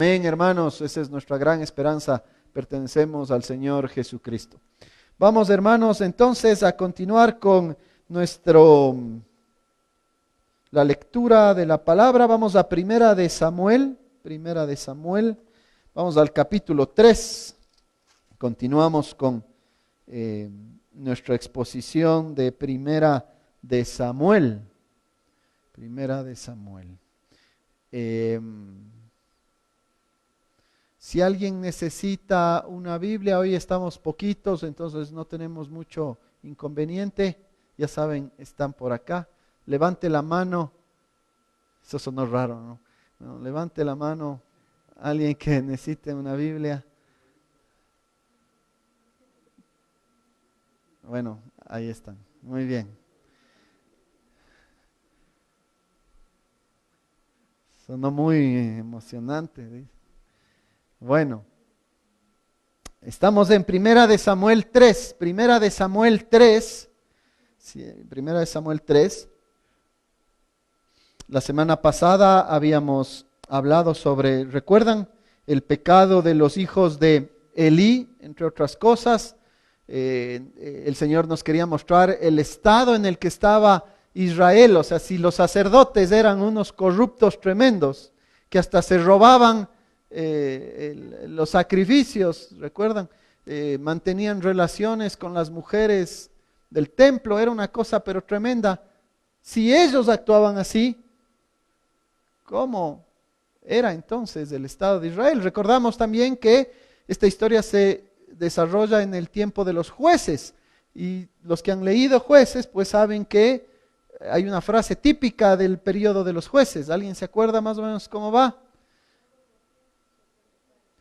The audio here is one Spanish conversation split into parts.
Amén, hermanos, esa es nuestra gran esperanza. Pertenecemos al Señor Jesucristo. Vamos, hermanos, entonces a continuar con nuestro la lectura de la palabra. Vamos a Primera de Samuel. Vamos al capítulo 3. Continuamos con nuestra exposición de Primera de Samuel. Primera de Samuel. Si alguien necesita una Biblia, hoy estamos poquitos, entonces no tenemos mucho inconveniente. Ya saben, están por acá. Levante la mano. Eso sonó raro, ¿no? No, levante la mano alguien que necesite una Biblia. Bueno, ahí están. Muy bien. Sonó muy emocionante, ¿sí? Bueno, estamos en Primera de Samuel 3. Primera de Samuel 3. Sí, Primera de Samuel 3. La semana pasada habíamos hablado sobre, ¿recuerdan? El pecado de los hijos de Elí, entre otras cosas. El Señor nos quería mostrar el estado en el que estaba Israel. O sea, si los sacerdotes eran unos corruptos tremendos, que hasta se robaban los sacrificios, ¿recuerdan? Mantenían relaciones con las mujeres del templo, era una cosa pero tremenda. Si ellos actuaban así, ¿cómo era entonces el Estado de Israel? Recordamos también que esta historia se desarrolla en el tiempo de los jueces, y los que han leído Jueces pues saben que hay una frase típica del periodo de los jueces. ¿Alguien se acuerda más o menos cómo va?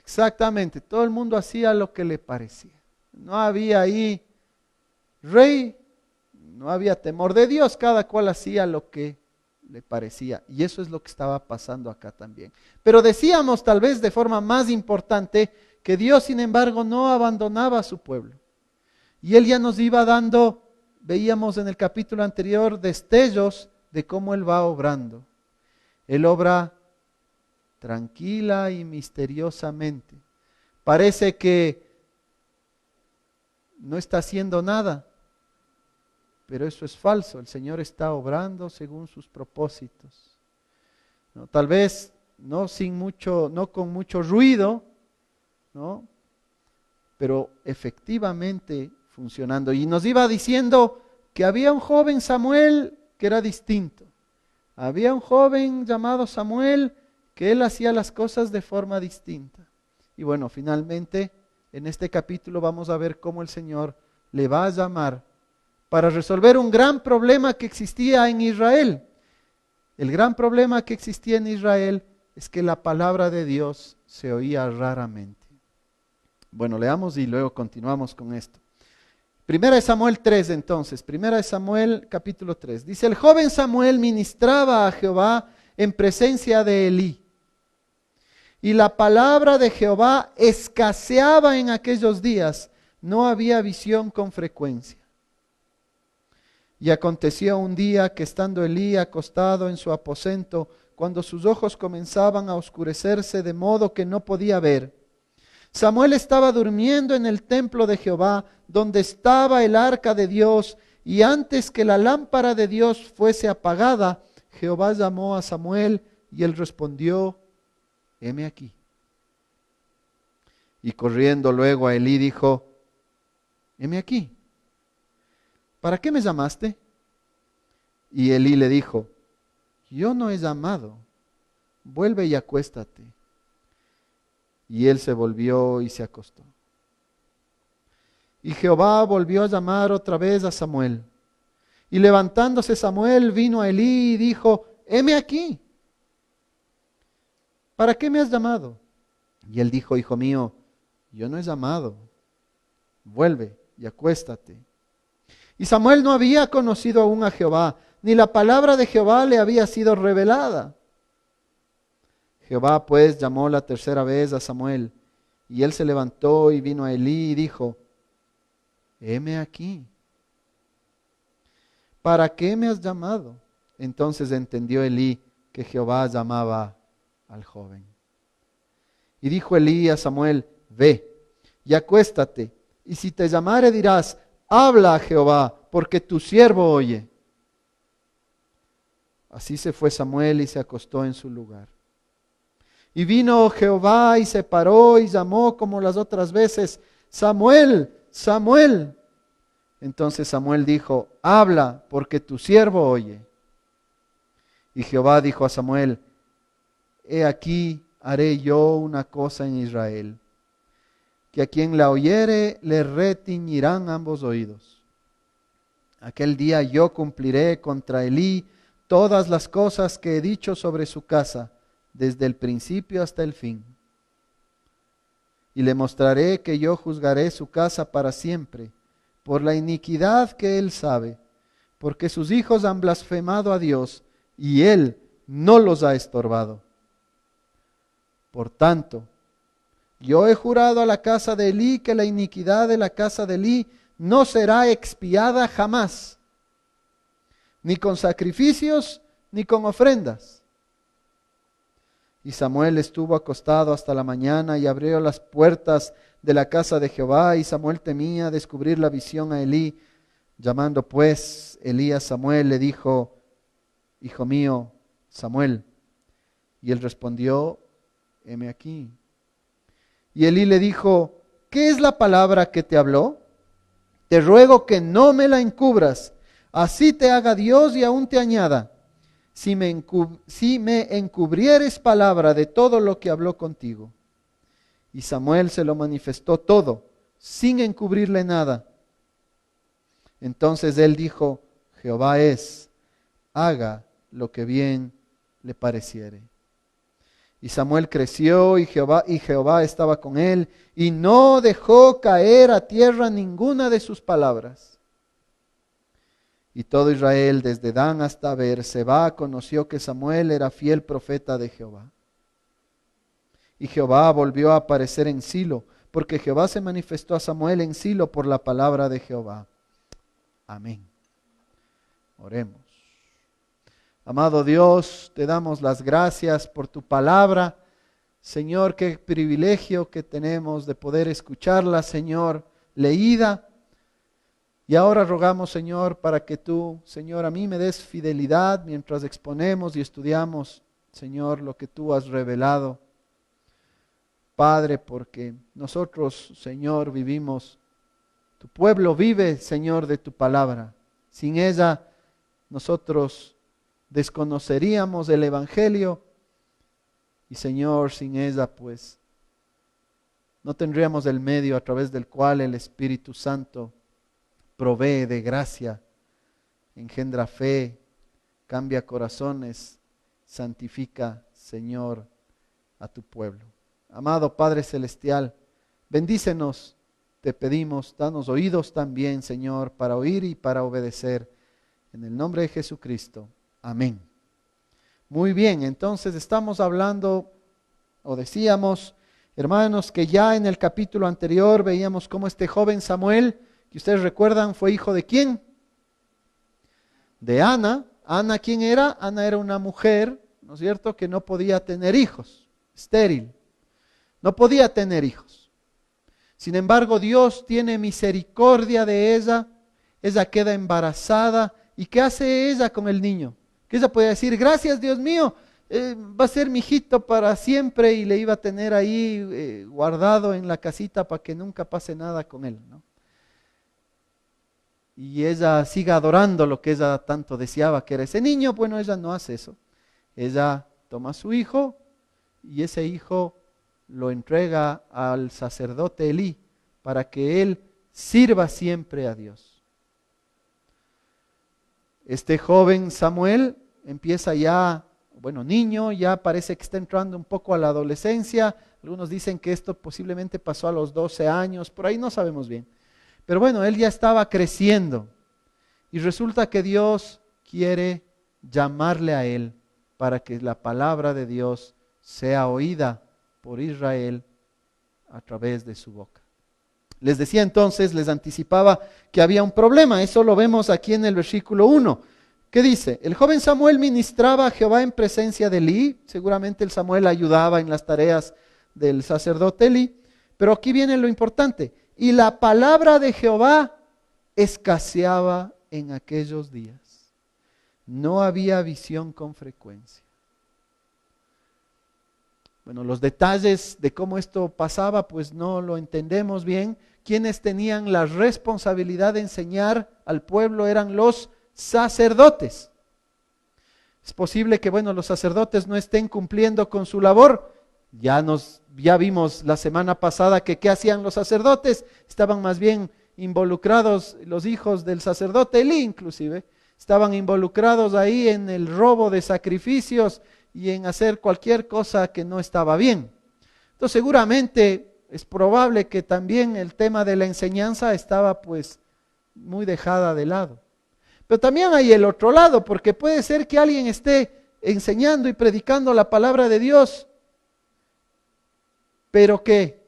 Exactamente, todo el mundo hacía lo que le parecía. No había ahí rey, no había temor de Dios, cada cual hacía lo que le parecía. Y eso es lo que estaba pasando acá también. Pero decíamos tal vez de forma más importante que Dios, sin embargo, no abandonaba a su pueblo. Y Él ya nos iba dando, veíamos en el capítulo anterior, destellos de cómo Él va obrando. Él obra tranquila y misteriosamente. Parece que no está haciendo nada, pero eso es falso. El Señor está obrando según sus propósitos. ¿No? Tal vez no sin mucho, no con mucho ruido, ¿no? Pero efectivamente funcionando. Y nos iba diciendo que había un joven Samuel que era distinto. Había un joven llamado Samuel que él hacía las cosas de forma distinta. Y bueno, finalmente en este capítulo vamos a ver cómo el Señor le va a llamar para resolver un gran problema que existía en Israel. El gran problema que existía en Israel es que la palabra de Dios se oía raramente. Bueno, leamos y luego continuamos con esto. Primera de Samuel 3 entonces, Primera de Samuel capítulo 3. Dice, el joven Samuel ministraba a Jehová en presencia de Elí. Y la palabra de Jehová escaseaba en aquellos días, no había visión con frecuencia. Y aconteció un día que estando Elí acostado en su aposento, cuando sus ojos comenzaban a oscurecerse de modo que no podía ver, Samuel estaba durmiendo en el templo de Jehová, donde estaba el arca de Dios, y antes que la lámpara de Dios fuese apagada, Jehová llamó a Samuel, y él respondió, heme aquí. Y corriendo luego a Elí dijo, heme aquí. ¿Para qué me llamaste? Y Elí le dijo, yo no he llamado, vuelve y acuéstate. Y él se volvió y se acostó. Y Jehová volvió a llamar otra vez a Samuel. Y levantándose Samuel vino a Elí y dijo, heme aquí. ¿Para qué me has llamado? Y él dijo, hijo mío, yo no he llamado, vuelve y acuéstate. Y Samuel no había conocido aún a Jehová, ni la palabra de Jehová le había sido revelada. Jehová pues llamó la tercera vez a Samuel, y él se levantó y vino a Elí y dijo, heme aquí. ¿Para qué me has llamado? Entonces entendió Elí que Jehová llamaba al joven. Y dijo Elí a Samuel: ve y acuéstate, y si te llamare dirás: habla a Jehová, porque tu siervo oye. Así se fue Samuel y se acostó en su lugar. Y vino Jehová y se paró y llamó como las otras veces: Samuel, Samuel. Entonces Samuel dijo: habla, porque tu siervo oye. Y Jehová dijo a Samuel: he aquí, haré yo una cosa en Israel, que a quien la oyere le retiñirán ambos oídos. Aquel día yo cumpliré contra Elí todas las cosas que he dicho sobre su casa, desde el principio hasta el fin. Y le mostraré que yo juzgaré su casa para siempre, por la iniquidad que él sabe, porque sus hijos han blasfemado a Dios, y él no los ha estorbado. Por tanto, yo he jurado a la casa de Elí que la iniquidad de la casa de Elí no será expiada jamás, ni con sacrificios, ni con ofrendas. Y Samuel estuvo acostado hasta la mañana y abrió las puertas de la casa de Jehová, y Samuel temía descubrir la visión a Elí. Llamando pues Elí a Samuel, le dijo: hijo mío, Samuel. Y él respondió: heme aquí. Y Elí le dijo: ¿qué es la palabra que te habló? Te ruego que no me la encubras, así te haga Dios y aún te añada, si me encubrieres palabra de todo lo que habló contigo. Y Samuel se lo manifestó todo, sin encubrirle nada. Entonces él dijo: Jehová es, haga lo que bien le pareciere. Y Samuel creció y Jehová estaba con él, y no dejó caer a tierra ninguna de sus palabras. Y todo Israel, desde Dan hasta Beerseba, conoció que Samuel era fiel profeta de Jehová. Y Jehová volvió a aparecer en Silo, porque Jehová se manifestó a Samuel en Silo por la palabra de Jehová. Amén. Oremos. Amado Dios, te damos las gracias por tu palabra. Señor, qué privilegio que tenemos de poder escucharla, Señor, leída. Y ahora rogamos, Señor, para que tú, Señor, a mí me des fidelidad mientras exponemos y estudiamos, Señor, lo que tú has revelado. Padre, porque nosotros, Señor, vivimos, tu pueblo vive, Señor, de tu palabra. Sin ella, nosotros desconoceríamos el Evangelio y, Señor, sin ella, pues, no tendríamos el medio a través del cual el Espíritu Santo provee de gracia, engendra fe, cambia corazones, santifica, Señor, a tu pueblo. Amado Padre Celestial, bendícenos, te pedimos, danos oídos también, Señor, para oír y para obedecer. En el nombre de Jesucristo. Amén. Muy bien, entonces estamos hablando, o decíamos, hermanos, que ya en el capítulo anterior veíamos cómo este joven Samuel, que ustedes recuerdan, fue hijo de ¿quién? De Ana. Ana, ¿quién era? Ana era una mujer, ¿no es cierto?, que no podía tener hijos, estéril, no podía tener hijos. Sin embargo, Dios tiene misericordia de ella queda embarazada, ¿y qué hace ella con el niño? Que ella puede decir: gracias, Dios mío, va a ser mi hijito para siempre, y le iba a tener ahí guardado en la casita para que nunca pase nada con él, ¿no? Y ella siga adorando lo que ella tanto deseaba, que era ese niño. Bueno, ella no hace eso. Ella toma a su hijo y ese hijo lo entrega al sacerdote Elí para que él sirva siempre a Dios. Este joven Samuel empieza ya, bueno, niño, ya parece que está entrando un poco a la adolescencia. Algunos dicen que esto posiblemente pasó a los 12 años, por ahí no sabemos bien. Pero bueno, él ya estaba creciendo y resulta que Dios quiere llamarle a él para que la palabra de Dios sea oída por Israel a través de su boca. Les decía entonces, les anticipaba que había un problema. Eso lo vemos aquí en el versículo 1. ¿Qué dice? El joven Samuel ministraba a Jehová en presencia de Elí. Seguramente el Samuel ayudaba en las tareas del sacerdote Elí. Pero aquí viene lo importante. Y la palabra de Jehová escaseaba en aquellos días. No había visión con frecuencia. Bueno, los detalles de cómo esto pasaba, pues no lo entendemos bien. Quienes tenían la responsabilidad de enseñar al pueblo eran los sacerdotes. Es posible que, bueno, los sacerdotes no estén cumpliendo con su labor. Ya vimos la semana pasada que ¿qué hacían los sacerdotes? Estaban más bien involucrados, los hijos del sacerdote Elí inclusive, estaban involucrados ahí en el robo de sacrificios y en hacer cualquier cosa que no estaba bien. Entonces seguramente es probable que también el tema de la enseñanza estaba pues muy dejada de lado. Pero también hay el otro lado, porque puede ser que alguien esté enseñando y predicando la palabra de Dios, pero que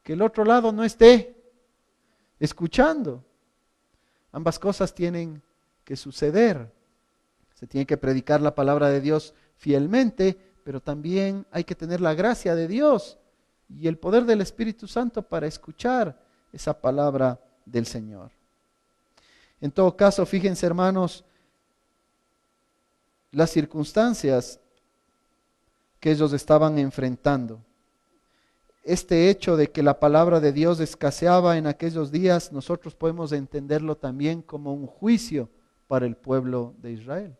el otro lado no esté escuchando. Ambas cosas tienen que suceder. Se tiene que predicar la palabra de Dios fielmente, pero también hay que tener la gracia de Dios y el poder del Espíritu Santo para escuchar esa palabra del Señor. En todo caso, fíjense, hermanos, las circunstancias que ellos estaban enfrentando. Este hecho de que la palabra de Dios escaseaba en aquellos días, nosotros podemos entenderlo también como un juicio para el pueblo de Israel.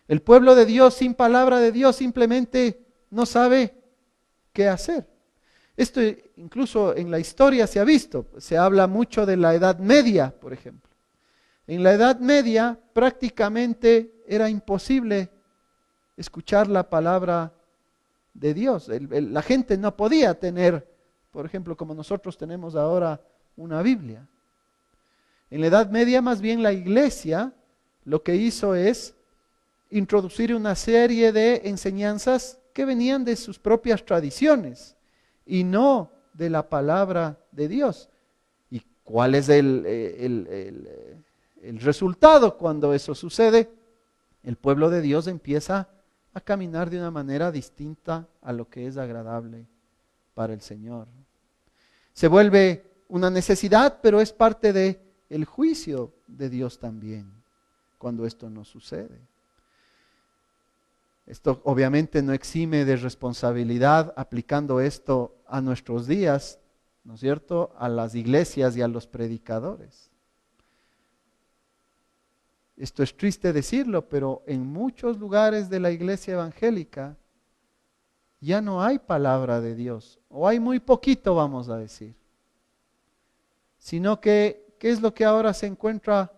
El pueblo de Dios sin palabra de Dios simplemente no sabe qué hacer. Esto incluso en la historia se ha visto, se habla mucho de la Edad Media, por ejemplo. En la Edad Media prácticamente era imposible escuchar la palabra de Dios. La gente no podía tener, por ejemplo, como nosotros tenemos ahora, una Biblia. En la Edad Media más bien la iglesia lo que hizo es introducir una serie de enseñanzas que venían de sus propias tradiciones y no de la palabra de Dios. ¿Y cuál es el resultado cuando eso sucede? El pueblo de Dios empieza a caminar de una manera distinta a lo que es agradable para el Señor. Se vuelve una necesidad, pero es parte del juicio de Dios también, cuando esto no sucede. Esto obviamente no exime de responsabilidad aplicando esto a nuestros días, ¿no es cierto?, a las iglesias y a los predicadores. Esto es triste decirlo, pero en muchos lugares de la iglesia evangélica ya no hay palabra de Dios, o hay muy poquito, vamos a decir. Sino que, ¿qué es lo que ahora se encuentra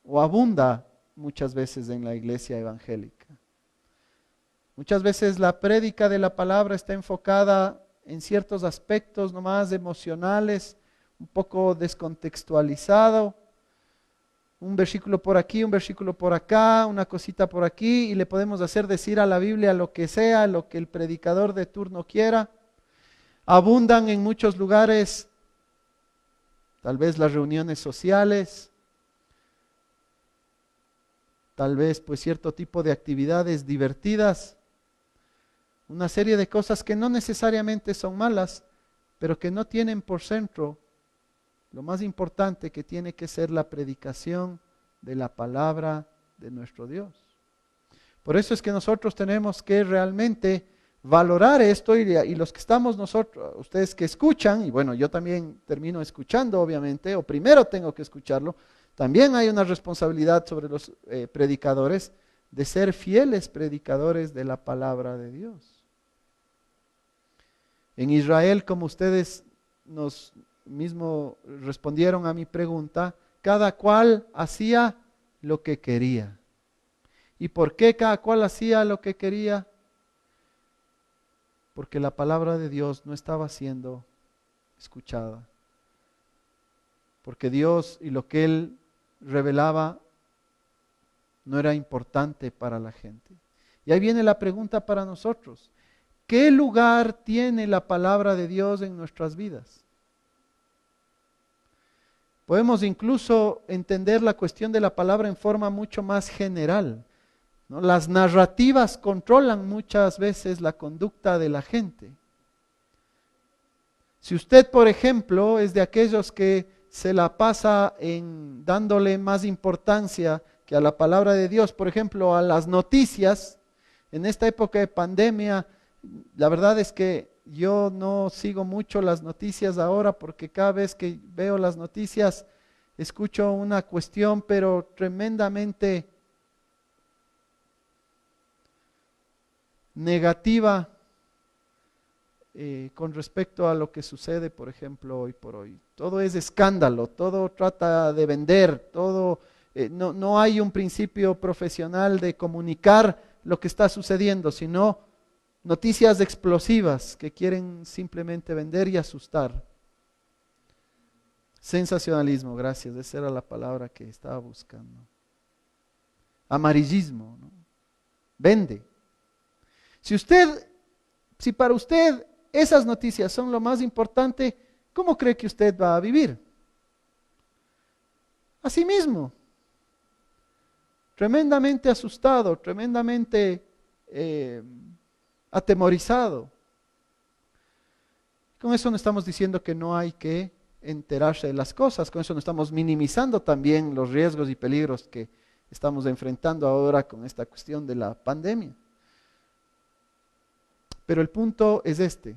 o abunda muchas veces en la iglesia evangélica? Muchas veces la prédica de la palabra está enfocada en ciertos aspectos nomás emocionales, un poco descontextualizado. Un versículo por aquí, un versículo por acá, una cosita por aquí, y le podemos hacer decir a la Biblia lo que sea, lo que el predicador de turno quiera. Abundan en muchos lugares, tal vez las reuniones sociales, tal vez pues cierto tipo de actividades divertidas, una serie de cosas que no necesariamente son malas, pero que no tienen por centro lo más importante, que tiene que ser la predicación de la palabra de nuestro Dios. Por eso es que nosotros tenemos que realmente valorar esto, y los que estamos nosotros, ustedes que escuchan, y bueno, yo también termino escuchando obviamente, o primero tengo que escucharlo, también hay una responsabilidad sobre los predicadores de ser fieles predicadores de la palabra de Dios. En Israel, como ustedes nos mismo respondieron a mi pregunta, cada cual hacía lo que quería. ¿Y por qué cada cual hacía lo que quería? Porque la palabra de Dios no estaba siendo escuchada. Porque Dios y lo que Él revelaba no era importante para la gente. Y ahí viene la pregunta para nosotros. ¿Qué lugar tiene la palabra de Dios en nuestras vidas? Podemos incluso entender la cuestión de la palabra en forma mucho más general, ¿no? Las narrativas controlan muchas veces la conducta de la gente. Si usted, por ejemplo, es de aquellos que se la pasa en dándole más importancia que a la palabra de Dios, por ejemplo, a las noticias, en esta época de pandemia, la verdad es que yo no sigo mucho las noticias ahora porque cada vez que veo las noticias escucho una cuestión, pero tremendamente negativa con respecto a lo que sucede, por ejemplo, hoy por hoy. Todo es escándalo, todo trata de vender, todo, no hay un principio profesional de comunicar lo que está sucediendo, sino noticias explosivas que quieren simplemente vender y asustar. Sensacionalismo, gracias, esa era la palabra que estaba buscando. Amarillismo, ¿no? Vende. Si para usted esas noticias son lo más importante, ¿cómo cree que usted va a vivir? Así mismo, tremendamente asustado, tremendamente atemorizado. Con eso no estamos diciendo que no hay que enterarse de las cosas, con eso no estamos minimizando también los riesgos y peligros que estamos enfrentando ahora con esta cuestión de la pandemia. Pero el punto es este: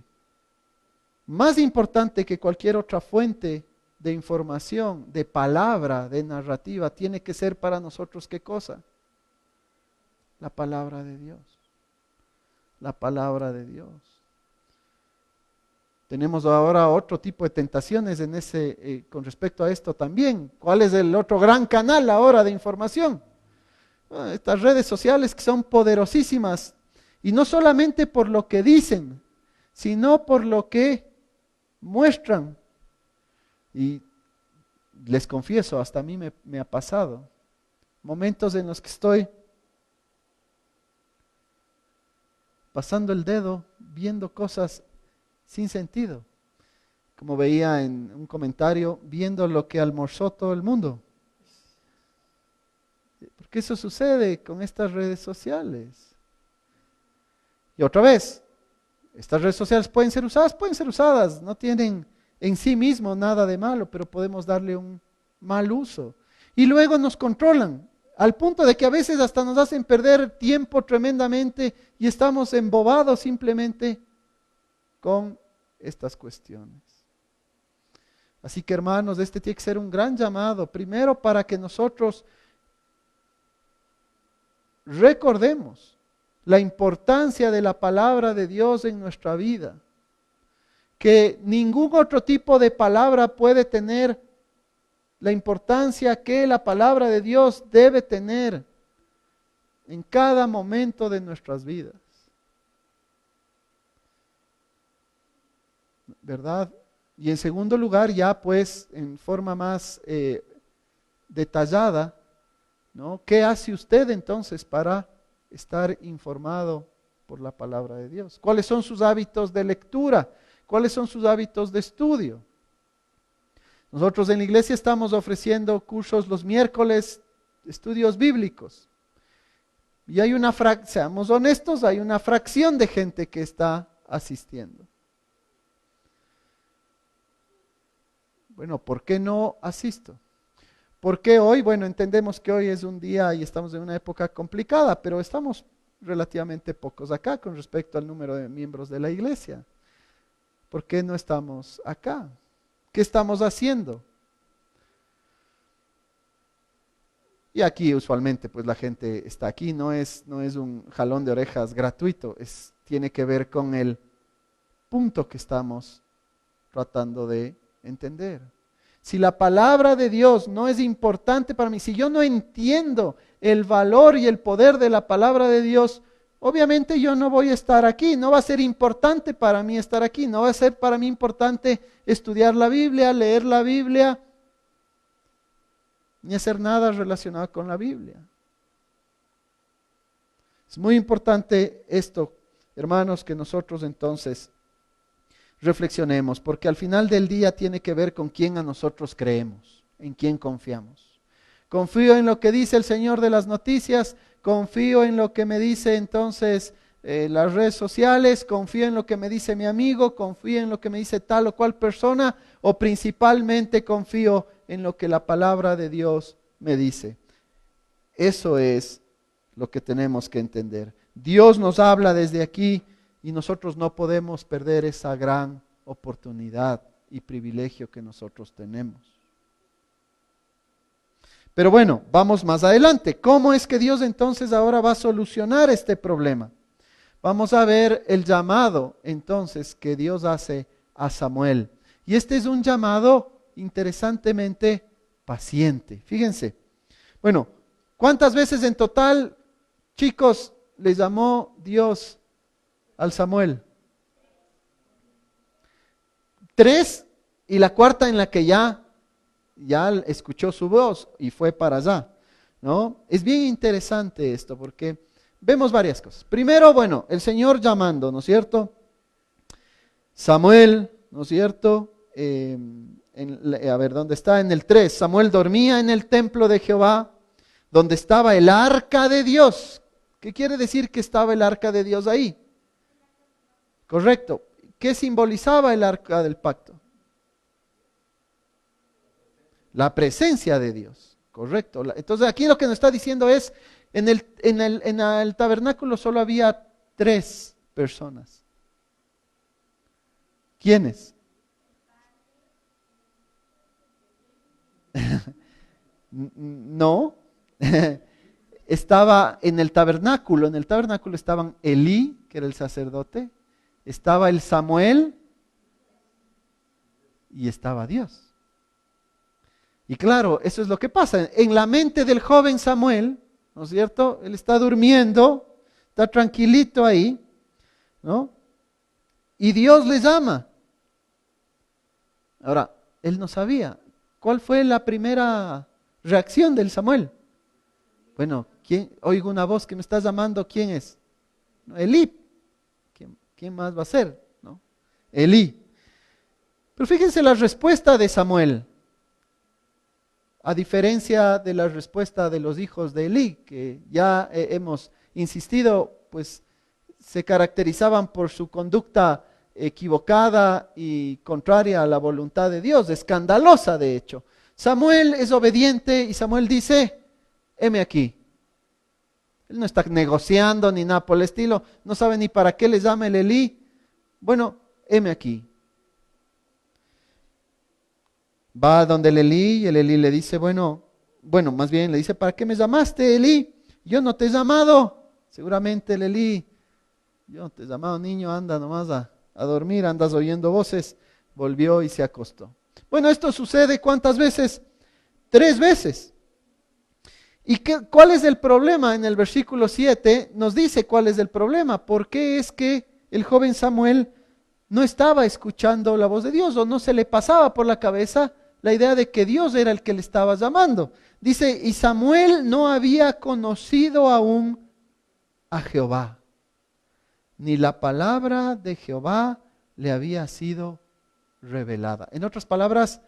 más importante que cualquier otra fuente de información, de palabra, de narrativa, tiene que ser para nosotros, ¿qué cosa? La palabra de Dios. La palabra de Dios. Tenemos ahora otro tipo de tentaciones con respecto a esto también. ¿Cuál es el otro gran canal ahora de información? Estas redes sociales que son poderosísimas, y no solamente por lo que dicen, sino por lo que muestran. Y les confieso, hasta a mí me ha pasado momentos en los que estoy pasando el dedo, viendo cosas sin sentido. Como veía en un comentario, viendo lo que almorzó todo el mundo. Porque eso sucede con estas redes sociales. Y otra vez, estas redes sociales pueden ser usadas, no tienen en sí mismo nada de malo, pero podemos darle un mal uso. Y luego nos controlan, al punto de que a veces hasta nos hacen perder tiempo tremendamente y estamos embobados simplemente con estas cuestiones. Así que, hermanos, este tiene que ser un gran llamado, primero para que nosotros recordemos la importancia de la palabra de Dios en nuestra vida, que ningún otro tipo de palabra puede tener la importancia que la palabra de Dios debe tener en cada momento de nuestras vidas. ¿Verdad? Y en segundo lugar, ya pues en forma más detallada, ¿no? ¿Qué hace usted entonces para estar informado por la palabra de Dios? ¿Cuáles son sus hábitos de lectura? ¿Cuáles son sus hábitos de estudio? Nosotros en la iglesia estamos ofreciendo cursos los miércoles, estudios bíblicos. Y hay seamos honestos, hay una fracción de gente que está asistiendo. Bueno, ¿por qué no asisto? ¿Por qué hoy? Bueno, entendemos que hoy es un día y estamos en una época complicada, pero estamos relativamente pocos acá con respecto al número de miembros de la iglesia. ¿Por qué no estamos acá? ¿Qué estamos haciendo? Y aquí usualmente pues la gente está aquí, no es un jalón de orejas gratuito, tiene que ver con el punto que estamos tratando de entender. Si la palabra de Dios no es importante para mí, si yo no entiendo el valor y el poder de la palabra de Dios, obviamente yo no voy a estar aquí, no va a ser importante para mí estar aquí, no va a ser para mí importante estudiar la Biblia, leer la Biblia, ni hacer nada relacionado con la Biblia. Es muy importante esto, hermanos, que nosotros entonces reflexionemos, porque al final del día tiene que ver con quién a nosotros creemos, en quién confiamos. ¿Confío en lo que dice el Señor de las noticias? ¿Confío en lo que me dice entonces las redes sociales, confío en lo que me dice mi amigo, confío en lo que me dice tal o cual persona, o principalmente confío en lo que la palabra de Dios me dice. Eso es lo que tenemos que entender. Dios nos habla desde aquí y nosotros no podemos perder esa gran oportunidad y privilegio que nosotros tenemos. Pero bueno, vamos más adelante. ¿Cómo es que Dios entonces ahora va a solucionar este problema? Vamos a ver el llamado entonces que Dios hace a Samuel. Y este es un llamado interesantemente paciente. Fíjense. Bueno, ¿cuántas veces en total, chicos, le llamó Dios al Samuel? 3, y la cuarta en la que ya escuchó su voz y fue para allá, ¿no? Es bien interesante esto porque vemos varias cosas. Primero, bueno, el Señor llamando, ¿no es cierto? Samuel, ¿no es cierto? A ver, ¿dónde está? En el 3, Samuel dormía en el templo de Jehová, donde estaba el arca de Dios. ¿Qué quiere decir que estaba el arca de Dios ahí? Correcto. ¿Qué simbolizaba el arca del pacto? La presencia de Dios, correcto. Entonces aquí lo que nos está diciendo es, en el tabernáculo solo había 3 personas. ¿Quiénes? No, estaba en el tabernáculo estaban Elí, que era el sacerdote, estaba el Samuel y estaba Dios. Y claro, eso es lo que pasa. En la mente del joven Samuel, ¿no es cierto? Él está durmiendo, está tranquilito ahí, ¿no? Y Dios le llama. Ahora, él no sabía. ¿Cuál fue la primera reacción del Samuel? Bueno, oigo una voz que me está llamando, ¿quién es? Elí. ¿Quién más va a ser? ¿No? Elí. Pero fíjense la respuesta de Samuel. A diferencia de la respuesta de los hijos de Elí, que ya hemos insistido, pues se caracterizaban por su conducta equivocada y contraria a la voluntad de Dios, escandalosa de hecho. Samuel es obediente y Samuel dice, heme aquí. Él no está negociando ni nada por el estilo, no sabe ni para qué le llama el Elí. Bueno, heme aquí. Va donde el Elí y el Elí le dice, bueno, más bien le dice, ¿para qué me llamaste, Elí? Yo no te he llamado. Seguramente el Elí, yo no te he llamado, niño, anda nomás a dormir, andas oyendo voces. Volvió y se acostó. Bueno, esto sucede ¿cuántas veces? 3 veces. ¿Y cuál es el problema? En el versículo 7 nos dice cuál es el problema. ¿Por qué es que el joven Samuel no estaba escuchando la voz de Dios o no se le pasaba por la cabeza la idea de que Dios era el que le estaba llamando? Dice, y Samuel no había conocido aún a Jehová, ni la palabra de Jehová le había sido revelada. En otras palabras,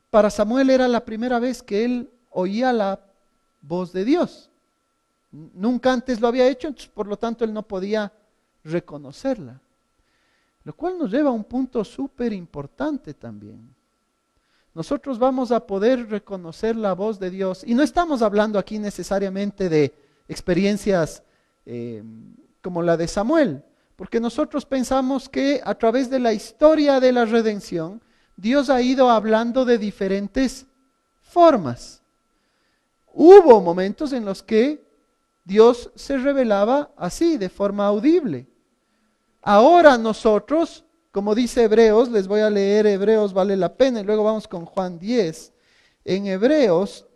para Samuel era la primera vez que él oía la voz de Dios. Nunca antes lo había hecho, entonces, por lo tanto él no podía reconocerla. Lo cual nos lleva a un punto súper importante también. Nosotros vamos a poder reconocer la voz de Dios. Y no estamos hablando aquí necesariamente de experiencias como la de Samuel. Porque nosotros pensamos que a través de la historia de la redención, Dios ha ido hablando de diferentes formas. Hubo momentos en los que Dios se revelaba así, de forma audible. Ahora nosotros, como dice Hebreos, les voy a leer Hebreos, vale la pena, y luego vamos con Juan 10. En Hebreos,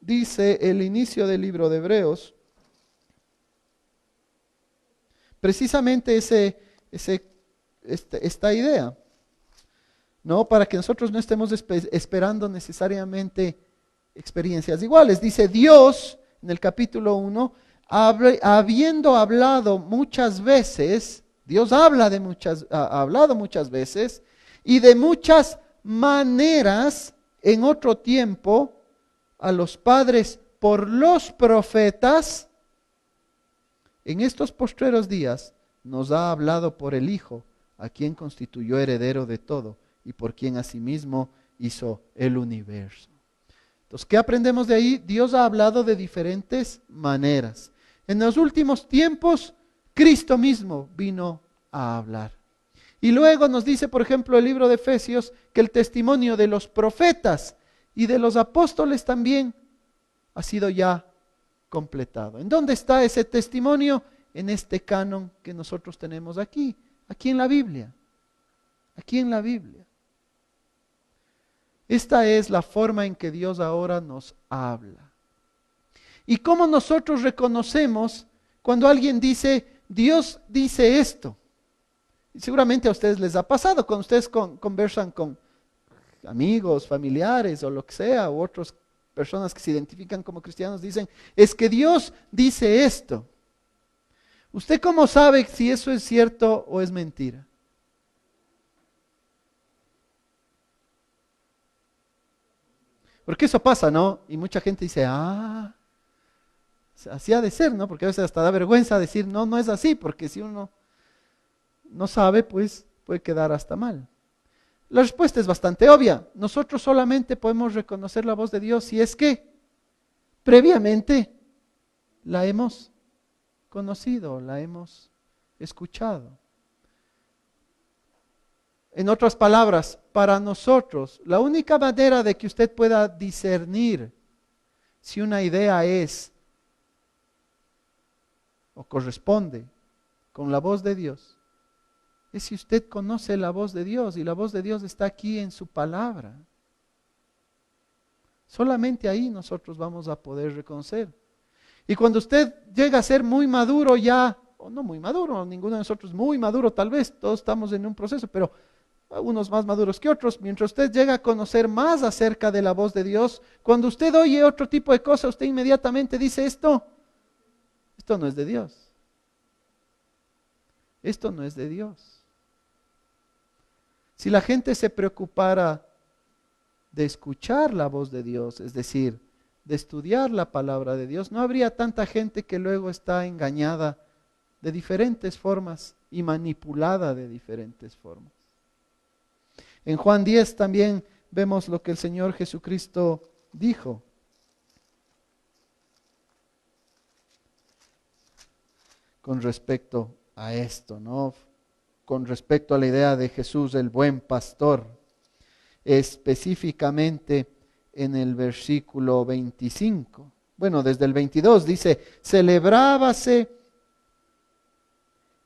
dice el inicio del libro de Hebreos, precisamente esta idea, ¿no? Para que nosotros no estemos esperando necesariamente experiencias iguales. Dice Dios, en el capítulo 1, habiendo hablado muchas veces, Dios ha hablado muchas veces y de muchas maneras en otro tiempo a los padres por los profetas. en estos postreros días nos ha hablado por el Hijo, a quien constituyó heredero de todo y por quien asimismo hizo el universo. Entonces, ¿qué aprendemos de ahí? Dios ha hablado de diferentes maneras. En los últimos tiempos, Cristo mismo vino a hablar. Y luego nos dice, por ejemplo, el libro de Efesios, que el testimonio de los profetas y de los apóstoles también ha sido ya completado. ¿En dónde está ese testimonio? En este canon que nosotros tenemos aquí en la Biblia, aquí en la Biblia. Esta es la forma en que Dios ahora nos habla. ¿Y cómo nosotros reconocemos cuando alguien dice, Dios dice esto? Y seguramente a ustedes les ha pasado cuando ustedes conversan con amigos, familiares o lo que sea, u otras personas que se identifican como cristianos, dicen, es que Dios dice esto. ¿Usted cómo sabe si eso es cierto o es mentira? Porque eso pasa, ¿no? Y mucha gente dice, así ha de ser, ¿no? Porque a veces hasta da vergüenza decir, no, no es así, porque si uno no sabe, pues puede quedar hasta mal. La respuesta es bastante obvia. Nosotros solamente podemos reconocer la voz de Dios si es que previamente la hemos conocido, la hemos escuchado. En otras palabras, para nosotros, la única manera de que usted pueda discernir si una idea es o corresponde con la voz de Dios, es si usted conoce la voz de Dios, y la voz de Dios está aquí en su palabra. Solamente ahí nosotros vamos a poder reconocer. Y cuando usted llega a ser muy maduro ya, o no muy maduro, ninguno de nosotros muy maduro tal vez, todos estamos en un proceso, pero unos más maduros que otros, mientras usted llega a conocer más acerca de la voz de Dios, cuando usted oye otro tipo de cosas, usted inmediatamente dice esto no es de Dios. Esto no es de Dios. Si la gente se preocupara de escuchar la voz de Dios, es decir, de estudiar la palabra de Dios, no habría tanta gente que luego está engañada de diferentes formas y manipulada de diferentes formas. En Juan 10 también vemos lo que el Señor Jesucristo dijo. Con respecto a esto, ¿no? Con respecto a la idea de Jesús, el buen pastor, específicamente en el versículo 25. Bueno, desde el 22 dice, celebrábase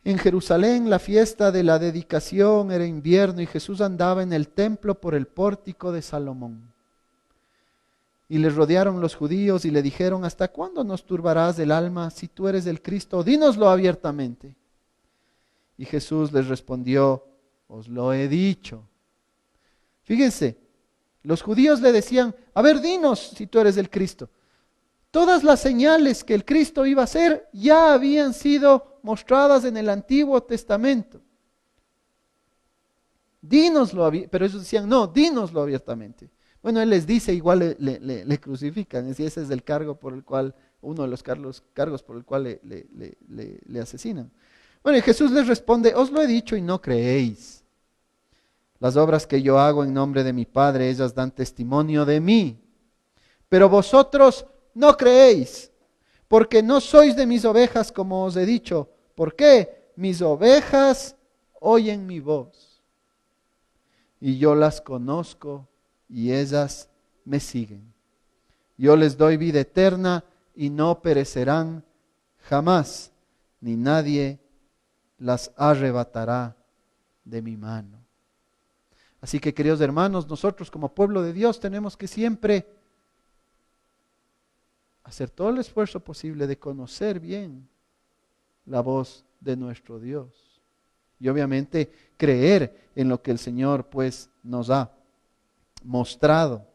en Jerusalén la fiesta de la dedicación, era invierno y Jesús andaba en el templo por el pórtico de Salomón. Y le rodearon los judíos y le dijeron, ¿hasta cuándo nos turbarás el alma? Si tú eres el Cristo, dínoslo abiertamente. Y Jesús les respondió, os lo he dicho. Fíjense, los judíos le decían, a ver, dinos si tú eres el Cristo. Todas las señales que el Cristo iba a hacer ya habían sido mostradas en el Antiguo Testamento. Dínoslo, pero ellos decían, no, dínoslo abiertamente. Bueno, Él les dice, igual le crucifican, y ese es el cargo por el cual, uno de los cargos por el cual le asesinan. Bueno, y Jesús les responde, os lo he dicho y no creéis. Las obras que yo hago en nombre de mi Padre, ellas dan testimonio de mí. Pero vosotros no creéis, porque no sois de mis ovejas, como os he dicho. ¿Por qué? Mis ovejas oyen mi voz, y yo las conozco, y ellas me siguen. Yo les doy vida eterna, y no perecerán jamás, ni nadie las arrebatará de mi mano. Así que, queridos hermanos, nosotros como pueblo de Dios tenemos que siempre hacer todo el esfuerzo posible de conocer bien la voz de nuestro Dios. Y obviamente creer en lo que el Señor pues nos ha mostrado.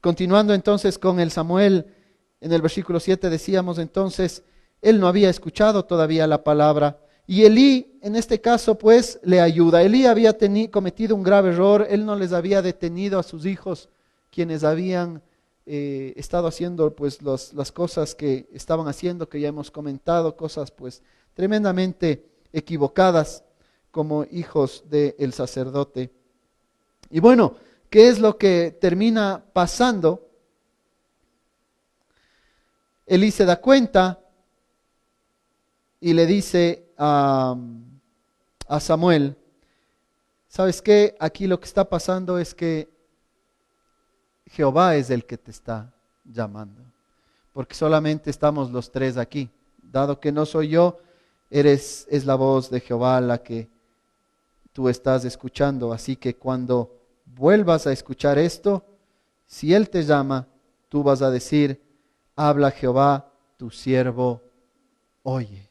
Continuando entonces con el Samuel, en el versículo 7 decíamos entonces, él no había escuchado todavía la palabra. Y Elí, en este caso, pues, le ayuda. Elí había cometido un grave error. Él no les había detenido a sus hijos, quienes habían estado haciendo pues las cosas que estaban haciendo, que ya hemos comentado, cosas pues tremendamente equivocadas como hijos del sacerdote. Y bueno, ¿qué es lo que termina pasando? Elí se da cuenta y le dice a Samuel, ¿sabes qué? Aquí lo que está pasando es que Jehová es el que te está llamando, porque solamente estamos los tres aquí. Dado que no soy yo, es la voz de Jehová la que tú estás escuchando. Así que cuando vuelvas a escuchar esto, si Él te llama, tú vas a decir, habla Jehová, tu siervo oye.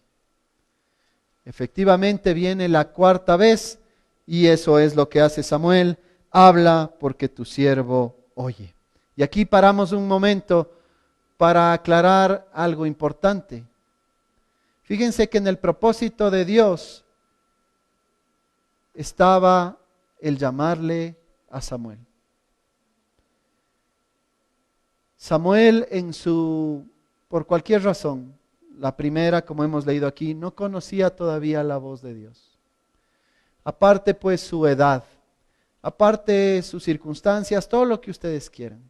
Efectivamente viene la cuarta vez y eso es lo que hace Samuel, habla porque tu siervo oye. Y aquí paramos un momento para aclarar algo importante. Fíjense que en el propósito de Dios estaba el llamarle a Samuel. Samuel por cualquier razón, la primera, como hemos leído aquí, no conocía todavía la voz de Dios. Aparte pues su edad, aparte sus circunstancias, todo lo que ustedes quieran.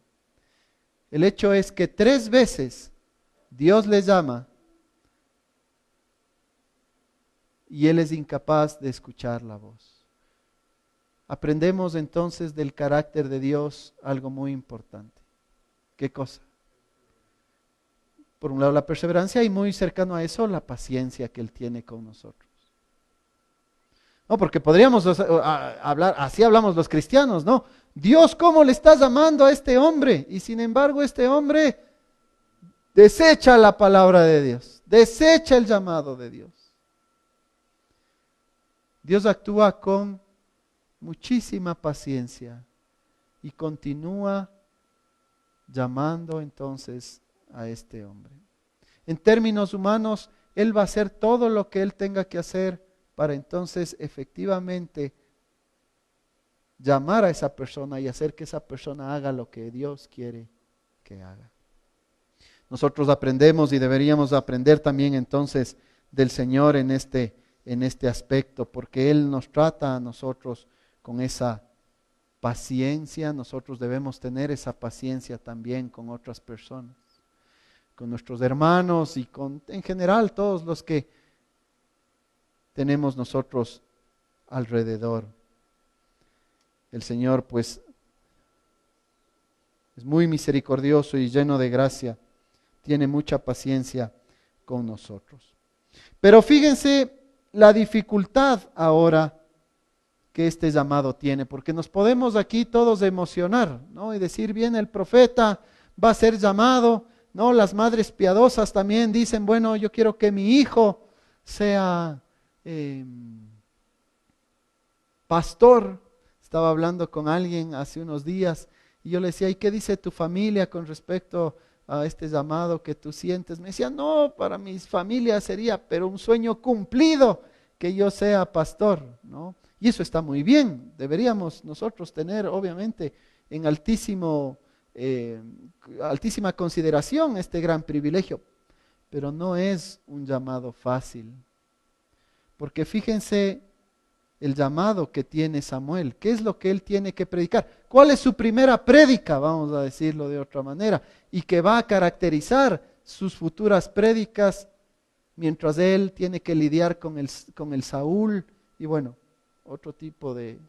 El hecho es que 3 veces Dios le llama y él es incapaz de escuchar la voz. Aprendemos entonces del carácter de Dios algo muy importante. ¿Qué cosa? Por un lado la perseverancia y muy cercano a eso la paciencia que Él tiene con nosotros. No, porque podríamos hablar, así hablamos los cristianos, ¿no? Dios, ¿cómo le está llamando a este hombre? Y sin embargo este hombre desecha la palabra de Dios, desecha el llamado de Dios. Dios actúa con muchísima paciencia y continúa llamando entonces a este hombre. En términos humanos, Él va a hacer todo lo que Él tenga que hacer para entonces efectivamente llamar a esa persona y hacer que esa persona haga lo que Dios quiere que haga. Nosotros aprendemos y deberíamos aprender también entonces del Señor en este aspecto, porque Él nos trata a nosotros con esa paciencia. Nosotros debemos tener esa paciencia también con otras personas, con nuestros hermanos y en general todos los que tenemos nosotros alrededor. El Señor pues es muy misericordioso y lleno de gracia, tiene mucha paciencia con nosotros. Pero fíjense la dificultad ahora que este llamado tiene, porque nos podemos aquí todos emocionar, ¿no? Y decir, bien, el profeta va a ser llamado, ¿no? Las madres piadosas también dicen, bueno, yo quiero que mi hijo sea pastor. Estaba hablando con alguien hace unos días y yo le decía, ¿y qué dice tu familia con respecto a este llamado que tú sientes? Me decía, no, para mi familia sería, pero un sueño cumplido que yo sea pastor, ¿no? Y eso está muy bien, deberíamos nosotros tener obviamente en altísima consideración este gran privilegio, pero no es un llamado fácil, porque fíjense el llamado que tiene Samuel, ¿qué es lo que él tiene que predicar? ¿Cuál es su primera prédica, vamos a decirlo de otra manera, y que va a caracterizar sus futuras prédicas mientras él tiene que lidiar con el Saúl y bueno, otro tipo de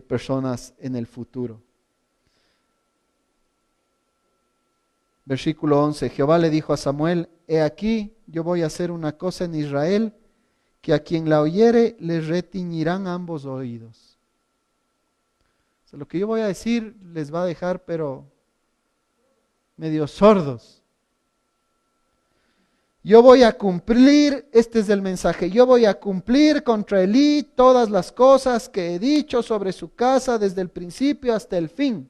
personas en el futuro? Versículo 11, Jehová le dijo a Samuel, he aquí, yo voy a hacer una cosa en Israel, que a quien la oyere le retiñirán ambos oídos. O sea, lo que yo voy a decir les va a dejar pero medio sordos. Yo voy a cumplir, este es el mensaje, yo voy a cumplir contra Elí todas las cosas que he dicho sobre su casa desde el principio hasta el fin.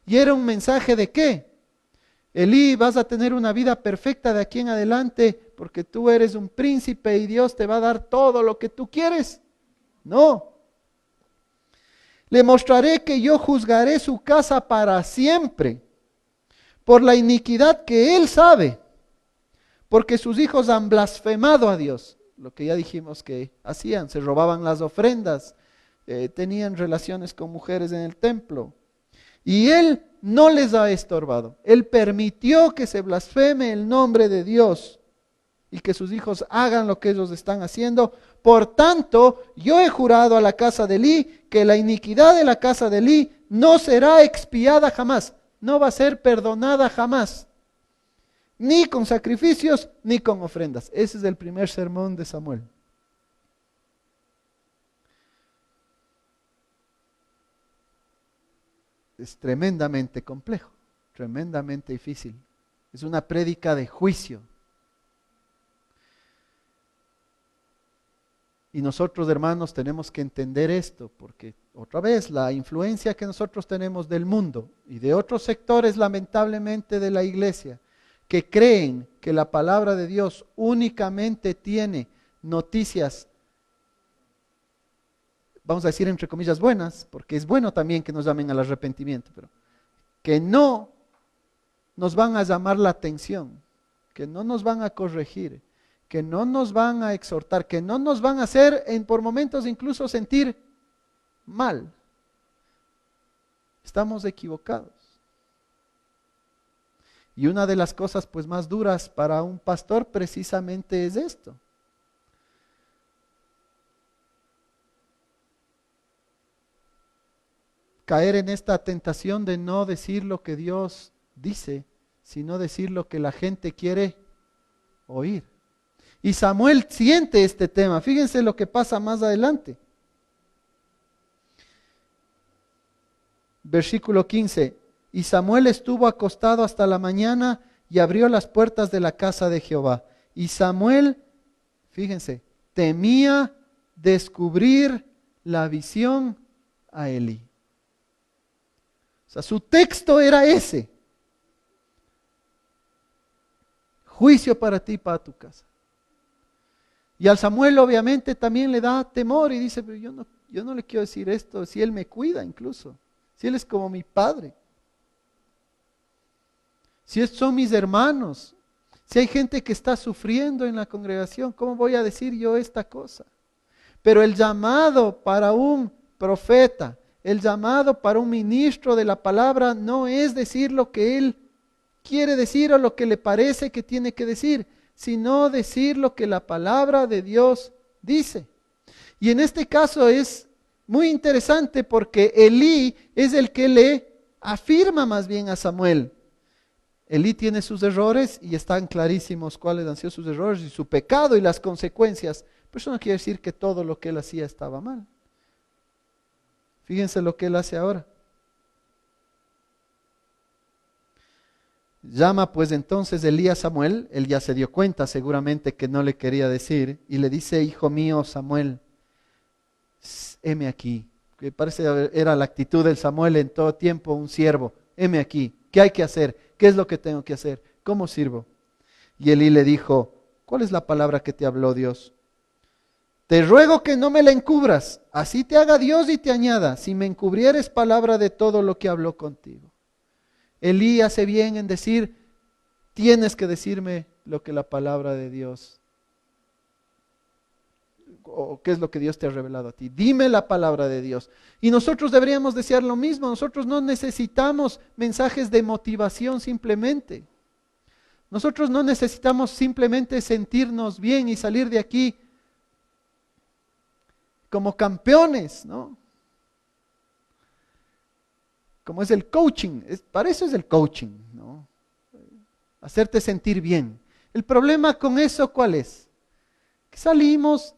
¿Y era un mensaje de qué? Elí, vas a tener una vida perfecta de aquí en adelante porque tú eres un príncipe y Dios te va a dar todo lo que tú quieres. No. Le mostraré que yo juzgaré su casa para siempre. por la iniquidad que él sabe, porque sus hijos han blasfemado a Dios, lo que ya dijimos que hacían, se robaban las ofrendas, tenían relaciones con mujeres en el templo, y él no les ha estorbado, él permitió que se blasfeme el nombre de Dios y que sus hijos hagan lo que ellos están haciendo. Por tanto, yo he jurado a la casa de Elí que la iniquidad de la casa de Elí no será expiada jamás, no va a ser perdonada jamás, ni con sacrificios ni con ofrendas. Ese es el primer sermón de Samuel. Es tremendamente complejo, tremendamente difícil. Es una prédica de juicio. Y nosotros, hermanos, tenemos que entender esto, porque otra vez la influencia que nosotros tenemos del mundo y de otros sectores, lamentablemente, de la iglesia, que creen que la palabra de Dios únicamente tiene noticias, vamos a decir entre comillas buenas, porque es bueno también que nos llamen al arrepentimiento, pero que no nos van a llamar la atención, que no nos van a corregir, que no nos van a exhortar, que no nos van a hacer por momentos incluso sentir mal. Estamos equivocados. Y una de las cosas pues más duras para un pastor precisamente es esto. Caer en esta tentación de no decir lo que Dios dice, sino decir lo que la gente quiere oír. Y Samuel siente este tema. Fíjense lo que pasa más adelante. Versículo 15. Y Samuel estuvo acostado hasta la mañana y abrió las puertas de la casa de Jehová. Y Samuel, fíjense, temía descubrir la visión a Elí. O sea, su texto era ese. Juicio para ti y para tu casa. Y al Samuel obviamente también le da temor y dice, pero yo no le quiero decir esto, si él me cuida incluso, si él es como mi padre, si son mis hermanos, si hay gente que está sufriendo en la congregación, ¿cómo voy a decir yo esta cosa? Pero el llamado para un profeta, el llamado para un ministro de la palabra no es decir lo que él quiere decir o lo que le parece que tiene que decir, sino decir lo que la palabra de Dios dice. Y en este caso es muy interesante porque Elí es el que le afirma más bien a Samuel. Elí tiene sus errores y están clarísimos cuáles han sido sus errores y su pecado y las consecuencias. Pero eso no quiere decir que todo lo que él hacía estaba mal. Fíjense lo que él hace ahora. Llama pues entonces Elí a Samuel, él ya se dio cuenta seguramente que no le quería decir, y le dice, hijo mío Samuel, heme aquí, que parece era la actitud del Samuel en todo tiempo, un siervo, heme aquí, ¿qué hay que hacer? ¿Qué es lo que tengo que hacer? ¿Cómo sirvo? Y Elí le dijo, ¿cuál es la palabra que te habló Dios? Te ruego que no me la encubras, así te haga Dios y te añada, si me encubrieres palabra de todo lo que habló contigo. Elí hace bien en decir, tienes que decirme lo que la palabra de Dios, o qué es lo que Dios te ha revelado a ti. Dime la palabra de Dios. Y nosotros deberíamos desear lo mismo. Nosotros no necesitamos mensajes de motivación simplemente. Nosotros no necesitamos simplemente sentirnos bien y salir de aquí como campeones, ¿no? Como es el coaching, para eso es el coaching, ¿no? Hacerte sentir bien. El problema con eso, ¿cuál es? Que salimos,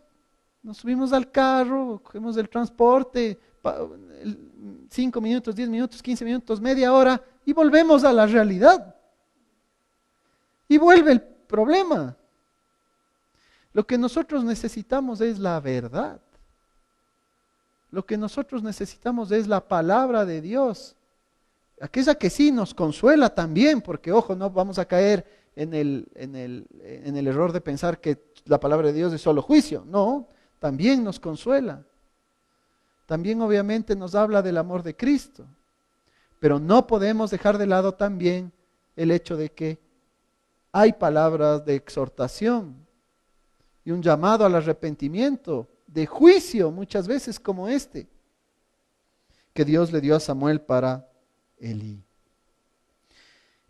nos subimos al carro, cogemos el transporte, 5 minutos, 10 minutos, 15 minutos, media hora, y volvemos a la realidad. Y vuelve el problema. Lo que nosotros necesitamos es la verdad. Lo que nosotros necesitamos es la palabra de Dios. Aquella que sí nos consuela también, porque ojo, no vamos a caer en el error de pensar que la palabra de Dios es solo juicio. No, también nos consuela. También obviamente nos habla del amor de Cristo. Pero no podemos dejar de lado también el hecho de que hay palabras de exhortación y un llamado al arrepentimiento, de juicio muchas veces como este, que Dios le dio a Samuel para Elí.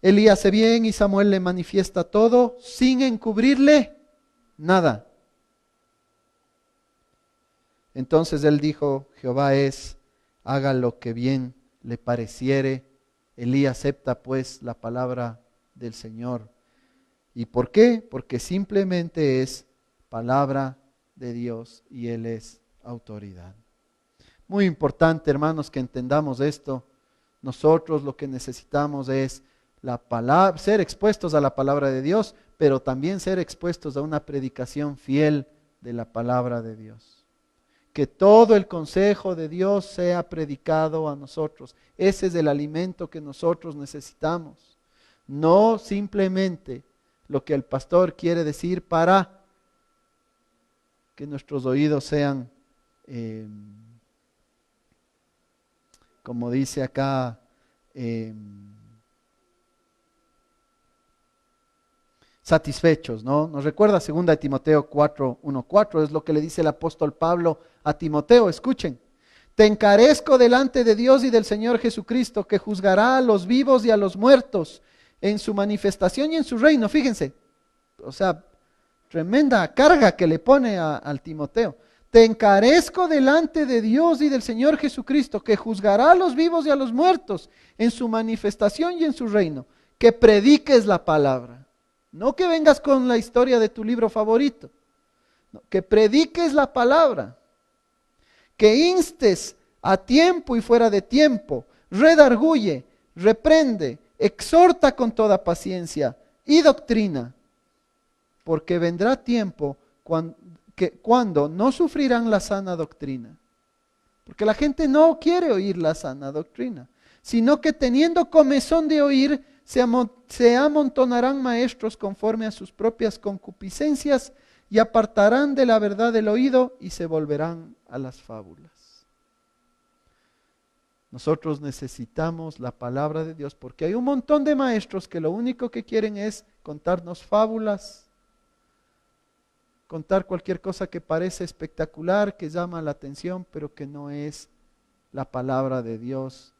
Elí hace bien y Samuel le manifiesta todo sin encubrirle nada. Entonces él dijo, Jehová es, haga lo que bien le pareciere. Elí acepta pues la palabra del Señor. ¿Y por qué? Porque simplemente es palabra de Dios y Él es autoridad. Muy importante, hermanos, que entendamos esto. Nosotros lo que necesitamos es la palabra, ser expuestos a la palabra de Dios, pero también ser expuestos a una predicación fiel de la palabra de Dios. Que todo el consejo de Dios sea predicado a nosotros. Ese es el alimento que nosotros necesitamos. No simplemente lo que el pastor quiere decir para que nuestros oídos sean, como dice acá, satisfechos, ¿no? Nos recuerda 2 Timoteo 4:1-4, es lo que le dice el apóstol Pablo a Timoteo. Escuchen: te encarezco delante de Dios y del Señor Jesucristo, que juzgará a los vivos y a los muertos en su manifestación y en su reino. Fíjense, o sea, tremenda carga que le pone al Timoteo. Te encarezco delante de Dios y del Señor Jesucristo, que juzgará a los vivos y a los muertos en su manifestación y en su reino. Que prediques la palabra. No que vengas con la historia de tu libro favorito. No, que prediques la palabra. Que instes a tiempo y fuera de tiempo. Redarguye, reprende, exhorta con toda paciencia y doctrina. Porque vendrá tiempo cuando no sufrirán la sana doctrina. Porque la gente no quiere oír la sana doctrina, sino que teniendo comezón de oír, se amontonarán maestros conforme a sus propias concupiscencias y apartarán de la verdad el oído y se volverán a las fábulas. Nosotros necesitamos la palabra de Dios porque hay un montón de maestros que lo único que quieren es contarnos fábulas, contar cualquier cosa que parece espectacular, que llama la atención, pero que no es la palabra de Dios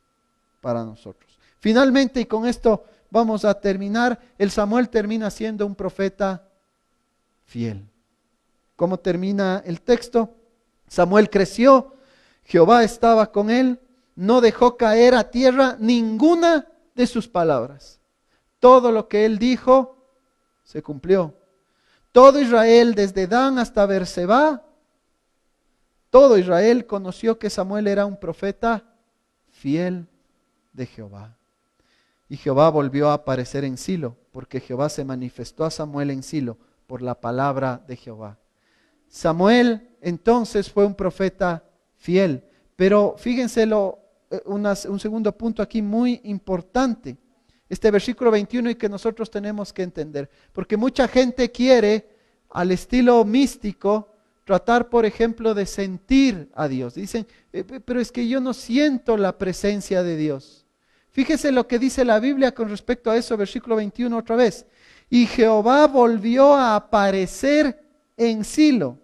para nosotros. Finalmente, y con esto vamos a terminar, el Samuel termina siendo un profeta fiel. ¿Cómo termina el texto? Samuel creció, Jehová estaba con él, no dejó caer a tierra ninguna de sus palabras. Todo lo que él dijo se cumplió. Todo Israel, desde Dan hasta Berseba, todo Israel conoció que Samuel era un profeta fiel de Jehová. Y Jehová volvió a aparecer en Silo, porque Jehová se manifestó a Samuel en Silo por la palabra de Jehová. Samuel entonces fue un profeta fiel, pero fíjense un segundo punto aquí muy importante. Este versículo 21 y que nosotros tenemos que entender, porque mucha gente quiere al estilo místico tratar, por ejemplo, de sentir a Dios. Dicen, pero es que yo no siento la presencia de Dios. Fíjese lo que dice la Biblia con respecto a eso, versículo 21 otra vez. Y Jehová volvió a aparecer en Silo,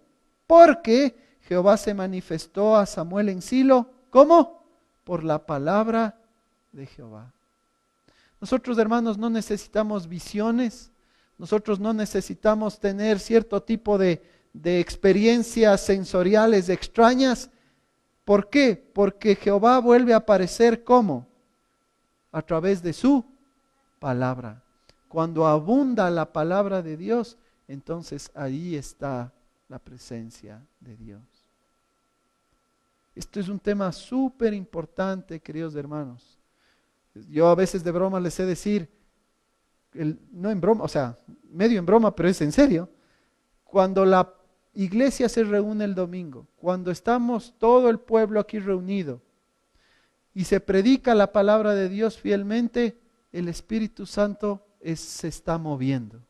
porque Jehová se manifestó a Samuel en Silo, ¿cómo? Por la palabra de Jehová. Nosotros, hermanos, no necesitamos visiones, nosotros no necesitamos tener cierto tipo de experiencias sensoriales extrañas. ¿Por qué? Porque Jehová vuelve a aparecer ¿cómo? A través de su palabra. Cuando abunda la palabra de Dios, entonces ahí está la presencia de Dios. Esto es un tema súper importante, queridos hermanos. Yo a veces de broma les sé decir, no en broma, o sea, medio en broma, pero es en serio. Cuando la iglesia se reúne el domingo, cuando estamos todo el pueblo aquí reunido y se predica la palabra de Dios fielmente, el Espíritu Santo se está moviendo.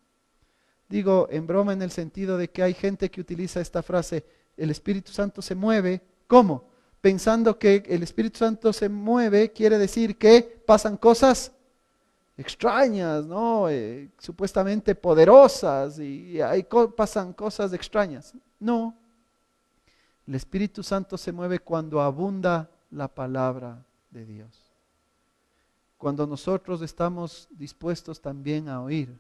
Digo en broma en el sentido de que hay gente que utiliza esta frase, el Espíritu Santo se mueve, ¿cómo? Pensando que el Espíritu Santo se mueve quiere decir que pasan cosas extrañas, ¿no? Supuestamente poderosas y ahí pasan cosas extrañas. No, el Espíritu Santo se mueve cuando abunda la palabra de Dios. Cuando nosotros estamos dispuestos también a oír.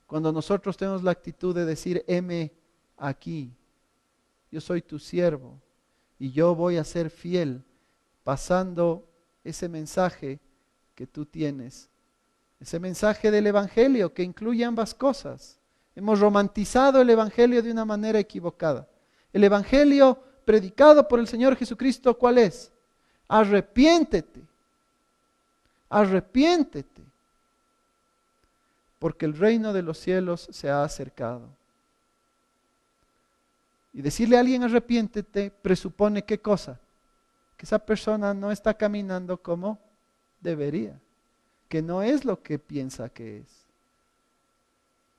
Cuando nosotros tenemos la actitud de decir, heme aquí, yo soy tu siervo y yo voy a ser fiel pasando ese mensaje que tú tienes. Ese mensaje del Evangelio que incluye ambas cosas. Hemos romantizado el Evangelio de una manera equivocada. El Evangelio predicado por el Señor Jesucristo, ¿cuál es? Arrepiéntete. Arrepiéntete. Porque el reino de los cielos se ha acercado. Y decirle a alguien arrepiéntete presupone ¿qué cosa? Que esa persona no está caminando como debería. Que no es lo que piensa que es.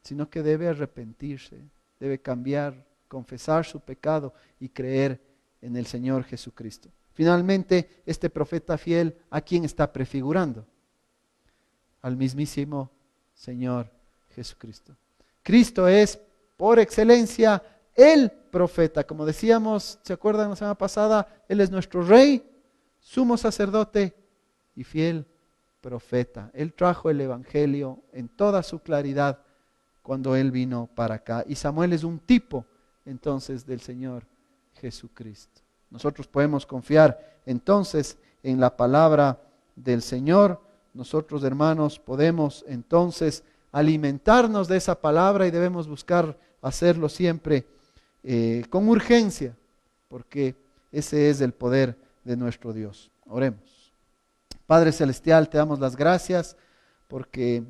Sino que debe arrepentirse, debe cambiar, confesar su pecado y creer en el Señor Jesucristo. Finalmente, este profeta fiel, ¿a quién está prefigurando? Al mismísimo Señor Jesucristo. Cristo es, por excelencia, el profeta. Como decíamos, ¿se acuerdan la semana pasada? Él es nuestro rey, sumo sacerdote y fiel profeta. Él trajo el Evangelio en toda su claridad cuando Él vino para acá. Y Samuel es un tipo entonces del Señor Jesucristo. Nosotros podemos confiar entonces en la palabra del Señor. Nosotros, hermanos, podemos entonces alimentarnos de esa palabra y debemos buscar hacerlo siempre con urgencia, porque ese es el poder de nuestro Dios. Oremos. Padre Celestial, te damos las gracias porque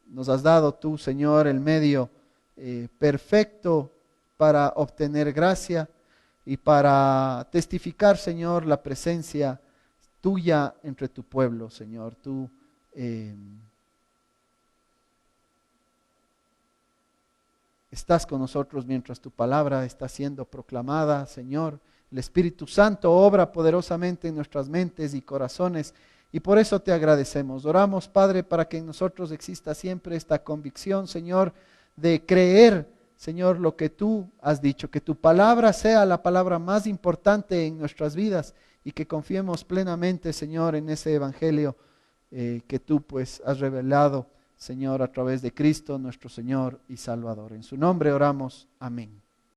nos has dado tú, Señor, el medio perfecto para obtener gracia y para testificar, Señor, la presencia tuya entre tu pueblo, Señor. Tú estás con nosotros mientras tu palabra está siendo proclamada, Señor. El Espíritu Santo obra poderosamente en nuestras mentes y corazones y por eso te agradecemos. Oramos, Padre, para que en nosotros exista siempre esta convicción, Señor, de creer, Señor, lo que tú has dicho, que tu palabra sea la palabra más importante en nuestras vidas y que confiemos plenamente, Señor, en ese evangelio que tú pues has revelado, Señor, a través de Cristo, nuestro Señor y Salvador. En su nombre oramos. Amén.